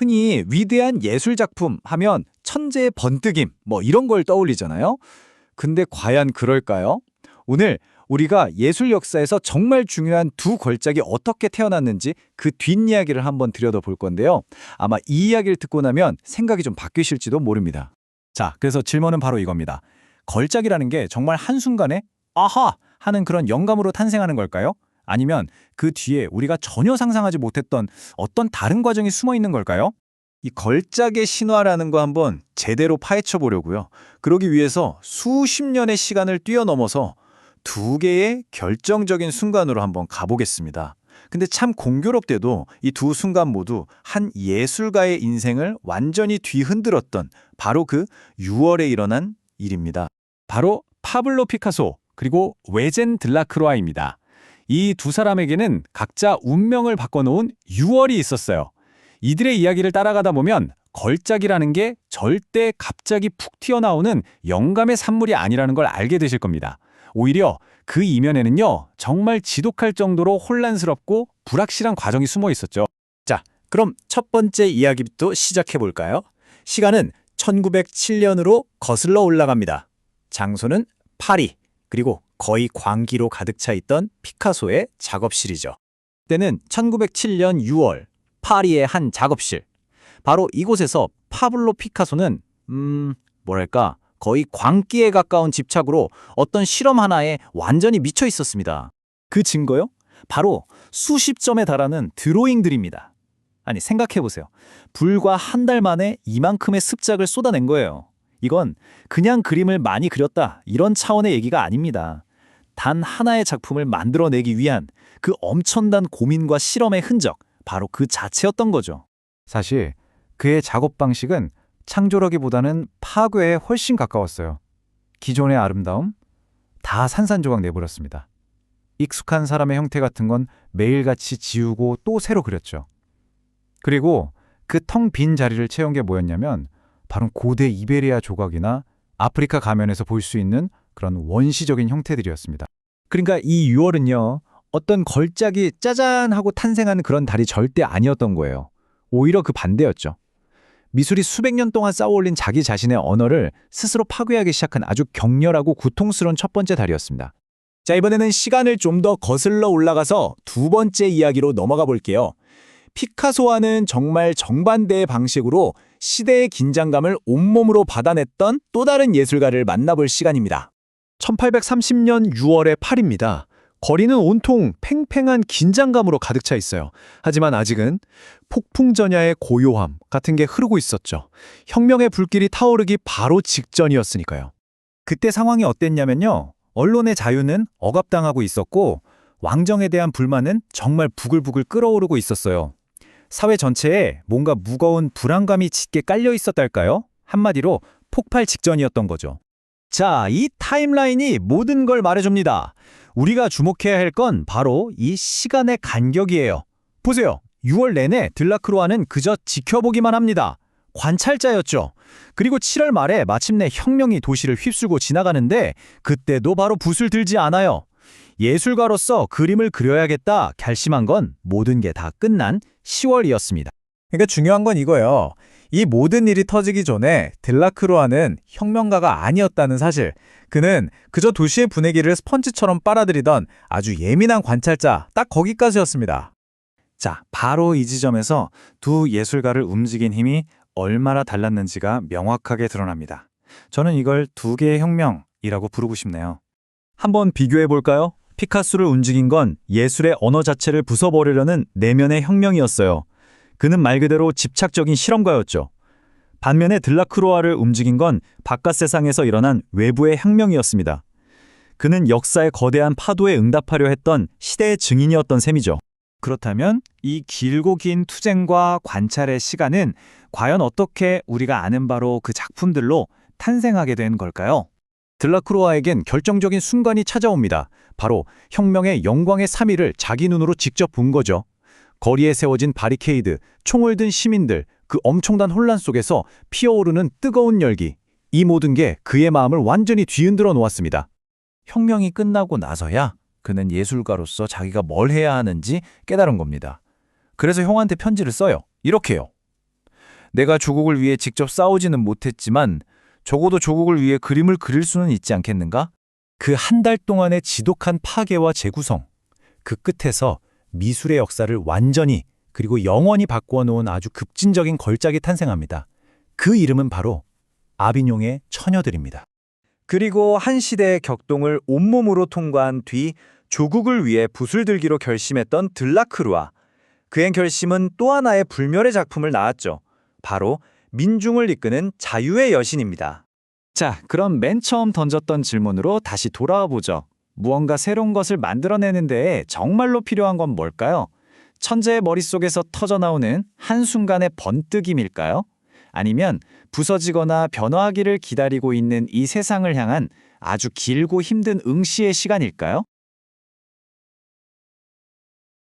흔히 위대한 예술작품 하면 천재의 번뜩임, 이런 걸 떠올리잖아요. 근데 과연 그럴까요? 오늘 우리가 예술 역사에서 정말 중요한 두 걸작이 어떻게 태어났는지 그 뒷이야기를 한번 들여다볼 건데요. 아마 이 이야기를 듣고 나면 생각이 좀 바뀌실지도 모릅니다. 자, 그래서 질문은 바로 이겁니다. 걸작이라는 게 정말 한순간에 아하! 하는 그런 영감으로 탄생하는 걸까요? 아니면 그 뒤에 우리가 전혀 상상하지 못했던 어떤 다른 과정이 숨어 있는 걸까요? 이 걸작의 신화라는 거 한번 제대로 파헤쳐 보려고요. 그러기 위해서 수십 년의 시간을 뛰어넘어서 두 개의 결정적인 순간으로 한번 가보겠습니다. 근데 참 공교롭게도 이 두 순간 모두 한 예술가의 인생을 완전히 뒤흔들었던 바로 그 6월에 일어난 일입니다. 바로 파블로 피카소 그리고 외젠 들라크로아입니다. 이 두 사람에게는 각자 운명을 바꿔놓은 6월이 있었어요. 이들의 이야기를 따라가다 보면 걸작이라는 게 절대 갑자기 푹 튀어나오는 영감의 산물이 아니라는 걸 알게 되실 겁니다. 오히려 그 이면에는요, 정말 지독할 정도로 혼란스럽고 불확실한 과정이 숨어 있었죠. 자, 그럼 첫 번째 이야기부터 시작해 볼까요? 시간은 1907년으로 거슬러 올라갑니다. 장소는 파리, 그리고 거의 광기로 가득 차 있던 피카소의 작업실이죠. 때는 1907년 6월, 파리의 한 작업실. 바로 이곳에서 파블로 피카소는 거의 광기에 가까운 집착으로 어떤 실험 하나에 완전히 미쳐 있었습니다. 그 증거요? 바로 수십 점에 달하는 드로잉들입니다. 아니, 생각해보세요. 불과 한 달 만에 이만큼의 습작을 쏟아낸 거예요. 이건 그냥 그림을 많이 그렸다, 이런 차원의 얘기가 아닙니다. 단 하나의 작품을 만들어내기 위한 그 엄청난 고민과 실험의 흔적, 바로 그 자체였던 거죠. 사실 그의 작업 방식은 창조라기보다는 파괴에 훨씬 가까웠어요. 기존의 아름다움 다 산산조각 내버렸습니다. 익숙한 사람의 형태 같은 건 매일같이 지우고 또 새로 그렸죠. 그리고 그 텅 빈 자리를 채운 게 뭐였냐면 바로 고대 이베리아 조각이나 아프리카 가면에서 볼 수 있는 그런 원시적인 형태들이었습니다. 그러니까 이 6월은요, 어떤 걸작이 짜잔 하고 탄생한 그런 달이 절대 아니었던 거예요. 오히려 그 반대였죠. 미술이 수백 년 동안 쌓아올린 자기 자신의 언어를 스스로 파괴하기 시작한 아주 격렬하고 고통스러운 첫 번째 달이었습니다. 자, 이번에는 시간을 좀 더 거슬러 올라가서 두 번째 이야기로 넘어가 볼게요. 피카소와는 정말 정반대의 방식으로 시대의 긴장감을 온몸으로 받아냈던 또 다른 예술가를 만나볼 시간입니다. 1830년 6월의 파리입니다. 거리는 온통 팽팽한 긴장감으로 가득 차 있어요. 하지만 아직은 폭풍전야의 고요함 같은 게 흐르고 있었죠. 혁명의 불길이 타오르기 바로 직전이었으니까요. 그때 상황이 어땠냐면요, 언론의 자유는 억압당하고 있었고 왕정에 대한 불만은 정말 부글부글 끓어오르고 있었어요. 사회 전체에 뭔가 무거운 불안감이 짙게 깔려 있었달까요? 한마디로 폭발 직전이었던 거죠. 자, 이 타임라인이 모든 걸 말해줍니다. 우리가 주목해야 할 건 바로 이 시간의 간격이에요. 보세요. 6월 내내 들라크로아는 그저 지켜보기만 합니다. 관찰자였죠. 그리고 7월 말에 마침내 혁명이 도시를 휩쓸고 지나가는데 그때도 바로 붓을 들지 않아요. 예술가로서 그림을 그려야겠다 결심한 건 모든 게 다 끝난 10월이었습니다. 그러니까 중요한 건 이거예요. 이 모든 일이 터지기 전에 들라크로아는 혁명가가 아니었다는 사실. 그는 그저 도시의 분위기를 스펀지처럼 빨아들이던 아주 예민한 관찰자, 딱 거기까지였습니다. 자, 바로 이 지점에서 두 예술가를 움직인 힘이 얼마나 달랐는지가 명확하게 드러납니다. 저는 이걸 두 개의 혁명이라고 부르고 싶네요. 한번 비교해 볼까요? 피카소를 움직인 건 예술의 언어 자체를 부숴버리려는 내면의 혁명이었어요. 그는 말 그대로 집착적인 실험가였죠. 반면에 들라크로아를 움직인 건 바깥 세상에서 일어난 외부의 혁명이었습니다. 그는 역사의 거대한 파도에 응답하려 했던 시대의 증인이었던 셈이죠. 그렇다면 이 길고 긴 투쟁과 관찰의 시간은 과연 어떻게 우리가 아는 바로 그 작품들로 탄생하게 된 걸까요? 들라크로아에겐 결정적인 순간이 찾아옵니다. 바로 혁명의 영광의 3일을 자기 눈으로 직접 본 거죠. 거리에 세워진 바리케이드, 총을 든 시민들, 그 엄청난 혼란 속에서 피어오르는 뜨거운 열기. 이 모든 게 그의 마음을 완전히 뒤흔들어 놓았습니다. 혁명이 끝나고 나서야 그는 예술가로서 자기가 뭘 해야 하는지 깨달은 겁니다. 그래서 형한테 편지를 써요. 이렇게요. 내가 조국을 위해 직접 싸우지는 못했지만 적어도 조국을 위해 그림을 그릴 수는 있지 않겠는가? 그 한 달 동안의 지독한 파괴와 재구성, 그 끝에서 미술의 역사를 완전히 그리고 영원히 바꾸어 놓은 아주 급진적인 걸작이 탄생합니다. 그 이름은 바로 아비뇽의 처녀들입니다. 그리고 한 시대의 격동을 온몸으로 통과한 뒤 조국을 위해 붓을 들기로 결심했던 들라크루아. 그의 결심은 또 하나의 불멸의 작품을 낳았죠. 바로 민중을 이끄는 자유의 여신입니다. 자, 그럼 맨 처음 던졌던 질문으로 다시 돌아와 보죠. 무언가 새로운 것을 만들어내는 데에 정말로 필요한 건 뭘까요? 천재의 머릿속에서 터져나오는 한순간의 번뜩임일까요? 아니면 부서지거나 변화하기를 기다리고 있는 이 세상을 향한 아주 길고 힘든 응시의 시간일까요?